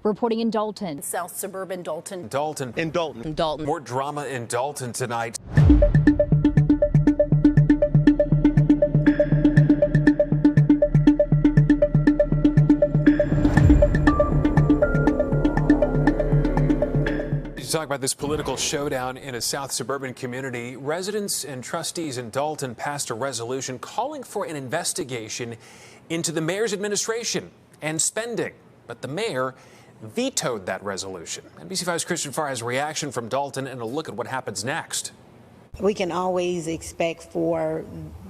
Reporting in Dolton. South suburban Dolton. In Dolton. More drama in Dolton tonight. To talk about this political showdown in a South suburban community, residents and trustees in Dolton passed a resolution calling for an investigation into the mayor's administration and spending. But the mayor vetoed that resolution. NBC5's Christian Farr has a reaction from Dolton and a look at what happens next. We can always expect for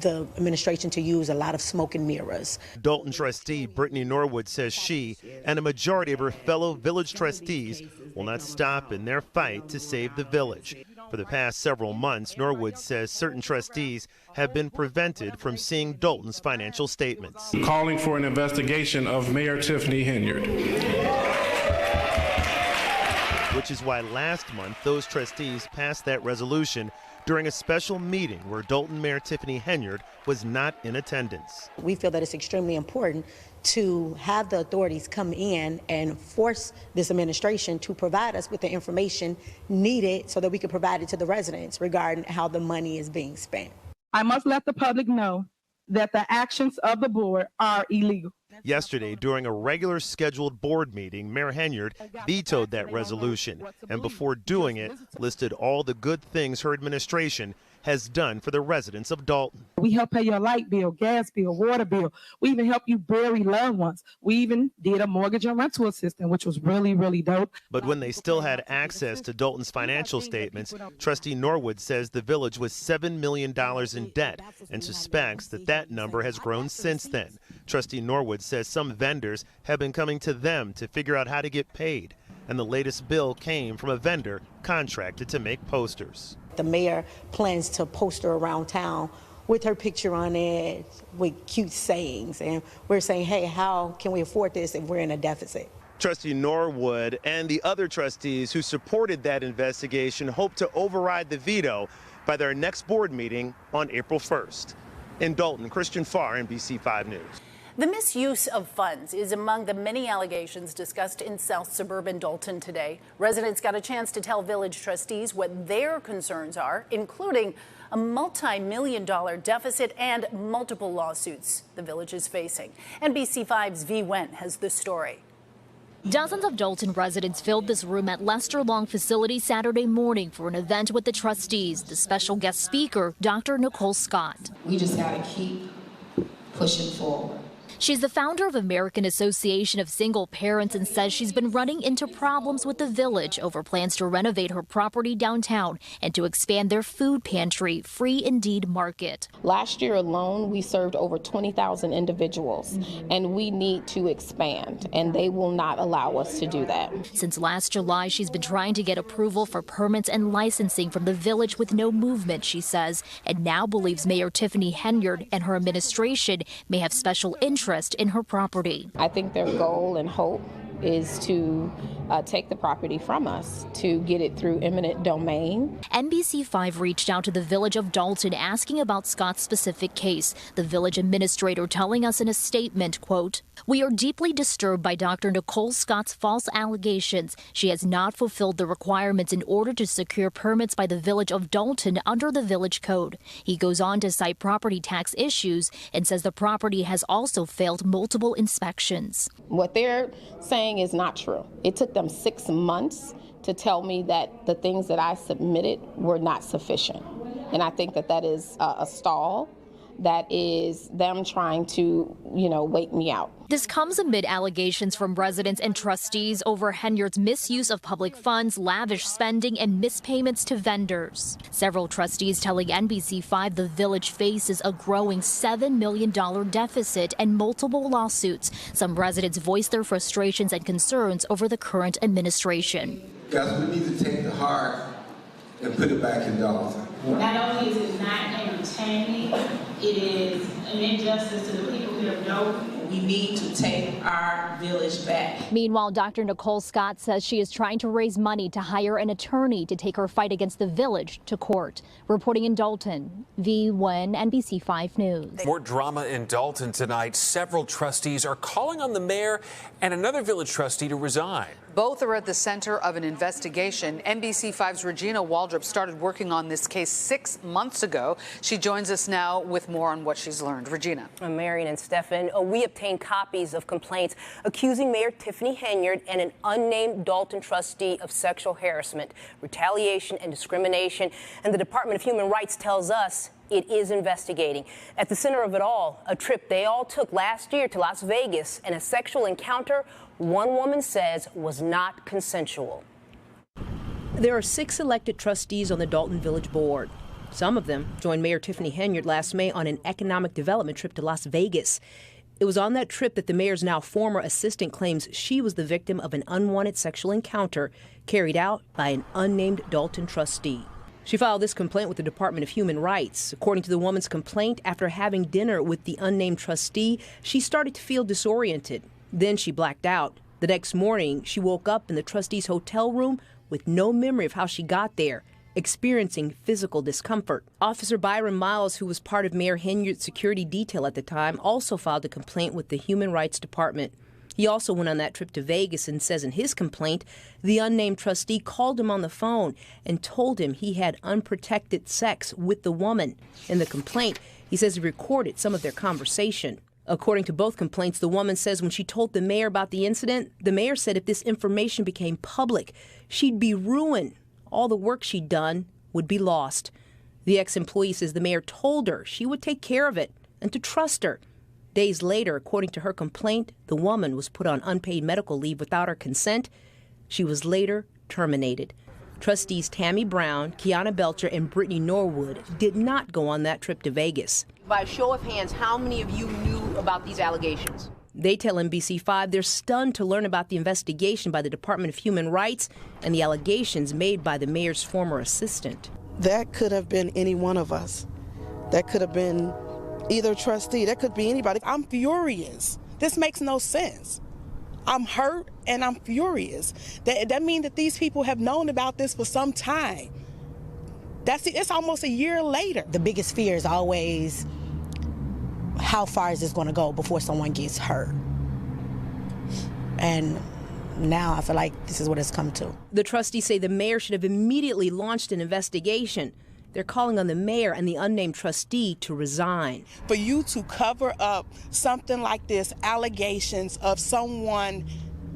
the administration to use a lot of smoke and mirrors. Dolton trustee Brittany Norwood says she and a majority of her fellow village trustees will not stop in their fight to save the village. For the past several months, Norwood says certain trustees have been prevented from seeing Dolton's financial statements. Calling for an investigation of Mayor Tiffany Henyard. Which is why last month those trustees passed that resolution during a special meeting where Dolton Mayor Tiffany Henyard was not in attendance. We feel that it's extremely important to have the authorities come in and force this administration to provide us with the information needed so that we can provide it to the residents regarding how the money is being spent. I must let the public know that the actions of the board are illegal. Yesterday, during a regular scheduled board meeting, Mayor Henyard vetoed that resolution and before doing it, listed all the good things her administration has done for the residents of Dolton. We help pay your light bill, gas bill, water bill. We even help you bury loved ones. We even did a mortgage and rental assistance, which was really, really dope. But when they still had access to Dolton's financial statements, trustee Norwood says the village was $7 million in debt and suspects that that number has grown since then. Trustee Norwood says some vendors have been coming to them to figure out how to get paid. And the latest bill came from a vendor contracted to make posters. The mayor plans to poster around town with her picture on it with cute sayings. And we're saying, hey, how can we afford this if we're in a deficit? Trustee Norwood and the other trustees who supported that investigation hope to override the veto by their next board meeting on April 1st. In Dolton, Christian Farr, NBC5 News. The misuse of funds is among the many allegations discussed in South suburban Dolton today. Residents got a chance to tell village trustees what their concerns are, including a multi-million-dollar deficit and multiple lawsuits the village is facing. NBC5's V. Wendt has the story. Dozens of Dolton residents filled this room at Lester Long facility Saturday morning for an event with the trustees. The special guest speaker, Dr. Nicole Scott. We just got to keep pushing forward. She's the founder of American Association of Single Parents and says she's been running into problems with the village over plans to renovate her property downtown and to expand their food pantry, Free Indeed Market. Last year alone, we served over 20,000 individuals, and we need to expand, and they will not allow us to do that. Since last July, she's been trying to get approval for permits and licensing from the village with no movement, she says, and now believes Mayor Tiffany Henyard and her administration may have special interest in her property. I think their goal and hope is to take the property from us, to get it through eminent domain. NBC5 reached out to the village of Dolton asking about Scott's specific case. The village administrator telling us in a statement, quote, "We are deeply disturbed by Dr. Nicole Scott's false allegations. She has not fulfilled the requirements in order to secure permits by the village of Dolton under the village code." He goes on to cite property tax issues and says the property has also failed multiple inspections. What they're saying is not true. It took them 6 months to tell me that the things that I submitted were not sufficient. And I think that that is a stall. That is them trying to, wait me out. This comes amid allegations from residents and trustees over Henyard's misuse of public funds, lavish spending, and mispayments to vendors. Several trustees telling NBC5 the village faces a growing $7 million deficit and multiple lawsuits. Some residents voiced their frustrations and concerns over the current administration. Guys, we need to take the heart and put it back in Dolton. Not only is it not entertaining, it is an injustice to the people who have no We need to take our village back. Meanwhile, Dr. Nicole Scott says she is trying to raise money to hire an attorney to take her fight against the village to court. Reporting in Dolton, V1 NBC 5 News. More drama in Dolton tonight. Several trustees are calling on the mayor and another village trustee to resign. Both are at the center of an investigation. NBC5's Regina Waldrop started working on this case 6 months ago. She joins us now with more on what she's learned. Regina. Marion and Stefan, we obtained copies of complaints accusing Mayor Tiffany Henyard and an unnamed Dolton trustee of sexual harassment, retaliation, and discrimination. And the Department of Human Rights tells us it is investigating. At the center of it all, a trip they all took last year to Las Vegas and a sexual encounter one woman says was not consensual. There are 6 elected trustees on the Dolton Village Board. Some of them joined Mayor Tiffany Henyard last May on an economic development trip to Las Vegas. It was on that trip that the mayor's now former assistant claims she was the victim of an unwanted sexual encounter carried out by an unnamed Dolton trustee. She filed this complaint with the Department of Human Rights. According to the woman's complaint, after having dinner with the unnamed trustee, she started to feel disoriented. Then she blacked out. The next morning, she woke up in the trustee's hotel room with no memory of how she got there, experiencing physical discomfort. Officer Byron Miles, who was part of Mayor Henyard's security detail at the time, also filed a complaint with the Human Rights Department. He also went on that trip to Vegas and says in his complaint, the unnamed trustee called him on the phone and told him he had unprotected sex with the woman. In the complaint, he says he recorded some of their conversation. According to both complaints, the woman says when she told the mayor about the incident, the mayor said if this information became public, she'd be ruined. All the work she'd done would be lost. The ex-employee says the mayor told her she would take care of it and to trust her. Days later, according to her complaint, the woman was put on unpaid medical leave without her consent. She was later terminated. Trustees Tammy Brown, Kiana Belcher, and Brittany Norwood did not go on that trip to Vegas. By a show of hands, how many of you knew about these allegations? They tell NBC5 they're stunned to learn about the investigation by the Department of Human Rights and the allegations made by the mayor's former assistant. That could have been any one of us. That could have been either trustee. That could be anybody. I'm furious. This makes no sense. I'm hurt and I'm furious. That means that these people have known about this for some time. It's almost a year later. The biggest fear is always, how far is this going to go before someone gets hurt? And now I feel like this is what it's come to. The trustees say the mayor should have immediately launched an investigation. They're calling on the mayor and the unnamed trustee to resign. For you to cover up something like this, allegations of someone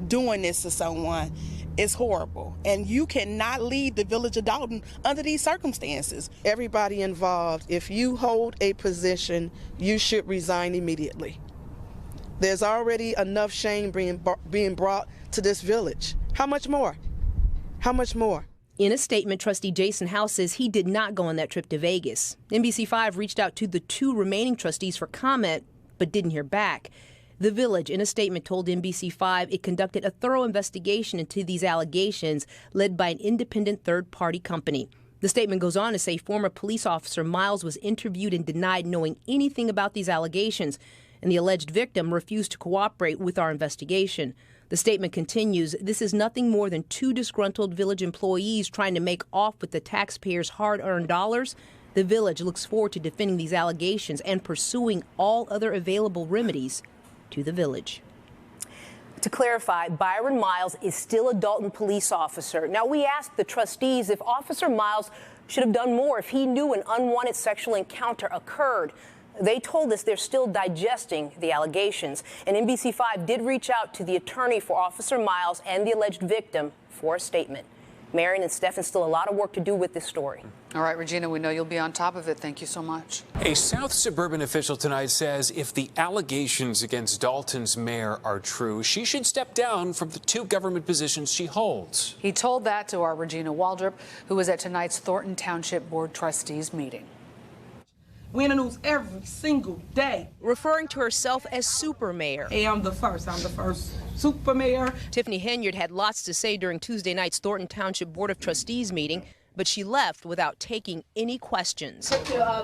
doing this to someone, is horrible. And you cannot lead the village of Dolton under these circumstances. Everybody involved, if you hold a position, you should resign immediately. There's already enough shame being brought to this village. How much more? How much more? In a statement, Trustee Jason House says he did not go on that trip to Vegas. NBC5 reached out to the 2 remaining trustees for comment, but didn't hear back. The village, in a statement, told NBC5 it conducted a thorough investigation into these allegations led by an independent third-party company. The statement goes on to say former police officer Miles was interviewed and denied knowing anything about these allegations, and the alleged victim refused to cooperate with our investigation. The statement continues, this is nothing more than 2 disgruntled village employees trying to make off with the taxpayers' hard-earned dollars. The village looks forward to defending these allegations and pursuing all other available remedies to the village. To clarify, Byron Miles is still a Dolton police officer. Now, we asked the trustees if Officer Miles should have done more if he knew an unwanted sexual encounter occurred. They told us they're still digesting the allegations. And NBC5 did reach out to the attorney for Officer Miles and the alleged victim for a statement. Marion and Stefan, still a lot of work to do with this story. All right, Regina, we know you'll be on top of it. Thank you so much. A South Suburban official tonight says if the allegations against Dolton's mayor are true, she should step down from the 2 government positions she holds. He told that to our Regina Waldrop, who was at tonight's Thornton Township Board Trustees meeting. We in the news every single day. Referring to herself as super mayor. Hey, I'm the first super mayor. Tiffany Henyard had lots to say during Tuesday night's Thornton Township Board of Trustees meeting. but she left without taking any questions.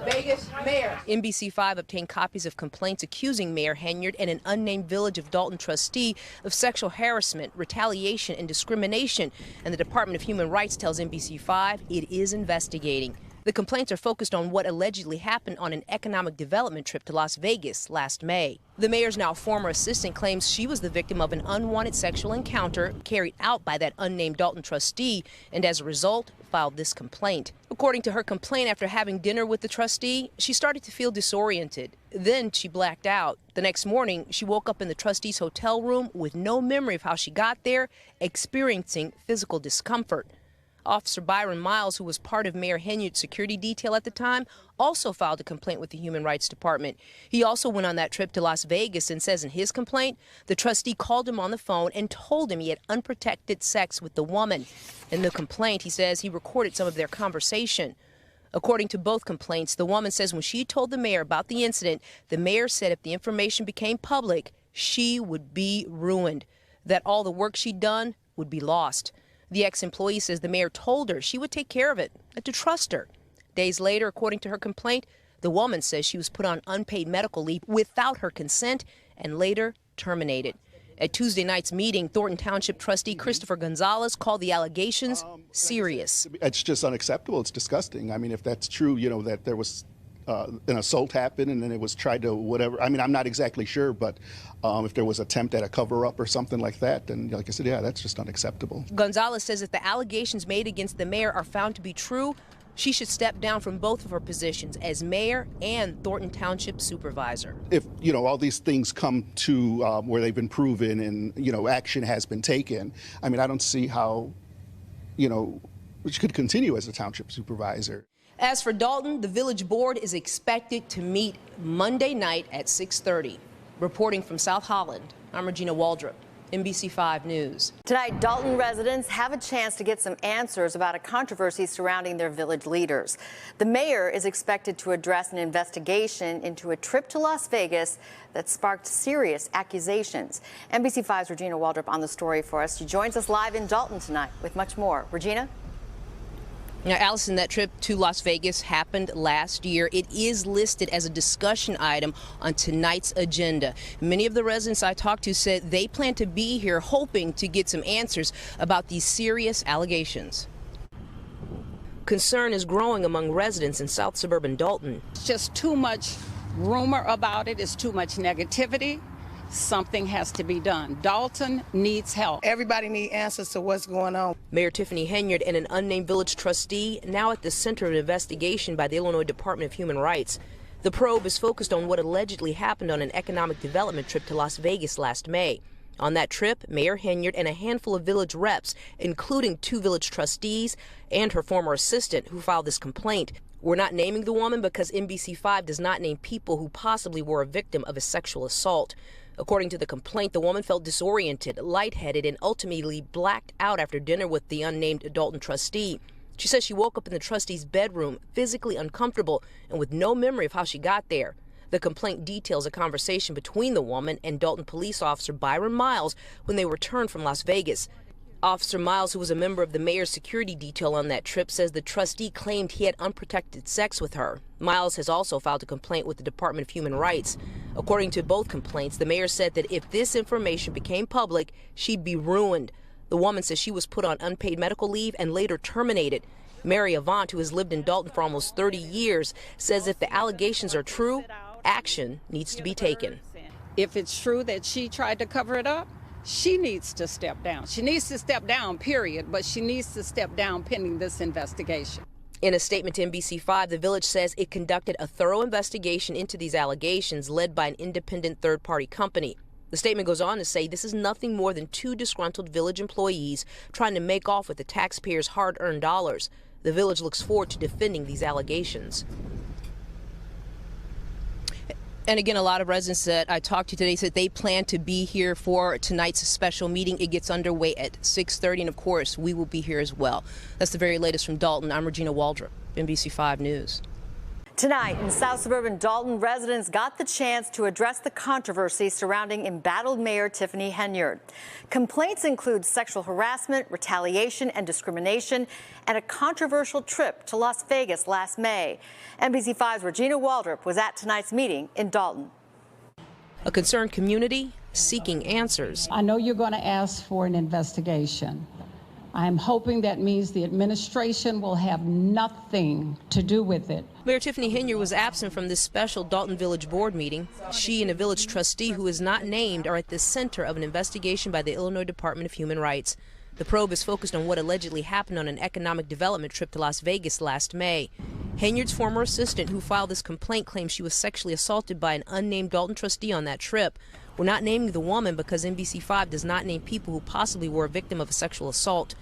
Vegas, Mayor. NBC5 obtained copies of complaints accusing Mayor Henyard and an unnamed Village of Dolton trustee of sexual harassment, retaliation, and discrimination, and the Department of Human Rights tells NBC5 it is investigating. The complaints are focused on what allegedly happened on an economic development trip to Las Vegas last May. The mayor's now former assistant claims she was the victim of an unwanted sexual encounter carried out by that unnamed Dolton trustee, and as a result, filed this complaint. According to her complaint, after having dinner with the trustee, she started to feel disoriented. Then she blacked out. The next morning, she woke up in the trustee's hotel room with no memory of how she got there, experiencing physical discomfort. Officer Byron Miles, who was part of Mayor Henyard's security detail at the time, also filed a complaint with the Human Rights Department. He also went on that trip to Las Vegas and says in his complaint, the trustee called him on the phone and told him he had unprotected sex with the woman. In the complaint, he says he recorded some of their conversation. According to both complaints, the woman says when she told the mayor about the incident, the mayor said if the information became public, she would be ruined, that all the work she'd done would be lost. The ex-employee says the mayor told her she would take care of it and to trust her. Days later, according to her complaint, the woman says she was put on unpaid medical leave without her consent and later terminated. At Tuesday night's meeting, Thornton Township trustee Christopher Gonzalez called the allegations serious. It's just unacceptable. It's disgusting. I mean, if that's true, you know, that there was an assault happened and then it was tried to whatever. I mean, I'm not exactly sure, but if there was attempt at a cover-up or something like that, then like I said, yeah, that's just unacceptable. Gonzalez says if the allegations made against the mayor are found to be true, she should step down from both of her positions as mayor and Thornton Township supervisor. If, you know, all these things come to where they've been proven and, you know, action has been taken, I mean, I don't see how, you know, she could continue as a township supervisor. As for Dolton, the village board is expected to meet Monday night at 6:30. Reporting from South Holland, I'm Regina Waldrop, NBC5 News. Tonight, Dolton residents have a chance to get some answers about a controversy surrounding their village leaders. The mayor is expected to address an investigation into a trip to Las Vegas that sparked serious accusations. NBC5's Regina Waldrop on the story for us. She joins us live in Dolton tonight with much more. Regina? Now, Allison, that trip to Las Vegas happened last year. It is listed as a discussion item on tonight's agenda. Many of the residents I talked to said they plan to be here hoping to get some answers about these serious allegations. Concern is growing among residents in South suburban Dolton. It's just too much rumor about it. It's too much negativity. Something has to be done. Dolton needs help. Everybody needs answers to what's going on. Mayor Tiffany Henyard and an unnamed village trustee now at the center of an investigation by the Illinois Department of Human Rights. The probe is focused on what allegedly happened on an economic development trip to Las Vegas last May. On that trip, Mayor Henyard and a handful of village reps, including 2 village trustees and her former assistant who filed this complaint. We're not naming the woman because NBC5 does not name people who possibly were a victim of a sexual assault. According to the complaint, the woman felt disoriented, lightheaded, and ultimately blacked out after dinner with the unnamed Dolton trustee. She says she woke up in the trustee's bedroom, physically uncomfortable and with no memory of how she got there. The complaint details a conversation between the woman and Dolton police officer Byron Miles when they returned from Las Vegas. Officer Miles, who was a member of the mayor's security detail on that trip, says the trustee claimed he had unprotected sex with her. Miles has also filed a complaint with the Department of Human Rights. According to both complaints, the mayor said that if this information became public, she'd be ruined. The woman says she was put on unpaid medical leave and later terminated. Mary Avant, who has lived in Dolton for almost 30 years, says if the allegations are true, action needs to be taken. If it's true that she tried to cover it up, she needs to step down. She needs to step down, period, but she needs to step down pending this investigation. In a statement to NBC5, the village says it conducted a thorough investigation into these allegations led by an independent third-party company. The statement goes on to say this is nothing more than 2 disgruntled village employees trying to make off with the taxpayers' hard-earned dollars. The village looks forward to defending these allegations. And again, a lot of residents that I talked to today said they plan to be here for tonight's special meeting. It gets underway at 6:30, and of course, we will be here as well. That's the very latest from Dolton. I'm Regina Waldrop, NBC5 News. Tonight in South Suburban Dolton, residents got the chance to address the controversy surrounding embattled Mayor Tiffany Henyard. Complaints include sexual harassment, retaliation, and discrimination, and a controversial trip to Las Vegas last May. NBC5's Regina Waldrop was at tonight's meeting in Dolton. A concerned community seeking answers. I know you're going to ask for an investigation. I'm hoping that means the administration will have nothing to do with it. Mayor Tiffany Henyard was absent from this special Dolton Village Board meeting. She and a village trustee who is not named are at the center of an investigation by the Illinois Department of Human Rights. The probe is focused on what allegedly happened on an economic development trip to Las Vegas last May. Henyard's former assistant who filed this complaint claims she was sexually assaulted by an unnamed Dolton trustee on that trip. We're not naming the woman because NBC5 does not name people who possibly were a victim of a sexual assault.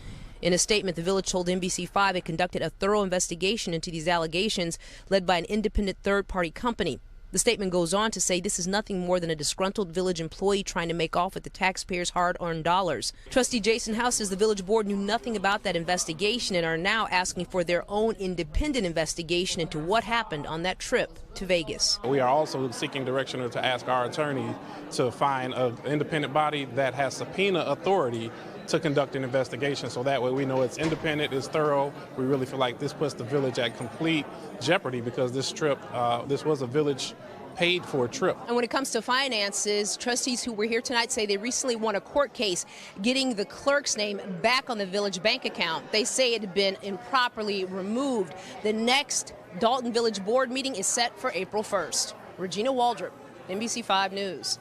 In a statement, the village told NBC5 it conducted a thorough investigation into these allegations led by an independent third-party company. The statement goes on to say this is nothing more than a disgruntled village employee trying to make off with the taxpayers' hard-earned dollars. Trustee Jason House says the village board knew nothing about that investigation and are now asking for their own independent investigation into what happened on that trip to Vegas. We are also seeking direction to ask our attorney to find an independent body that has subpoena authority to conduct an investigation, so that way we know it's independent, it's thorough. We really feel like this puts the village at complete jeopardy because this trip, this was a village paid for a trip. And when it comes to finances, trustees who were here tonight say they recently won a court case getting the clerk's name back on the village bank account. They say it had been improperly removed. The next Dolton Village Board meeting is set for April 1st. Regina Waldrop, NBC5 News.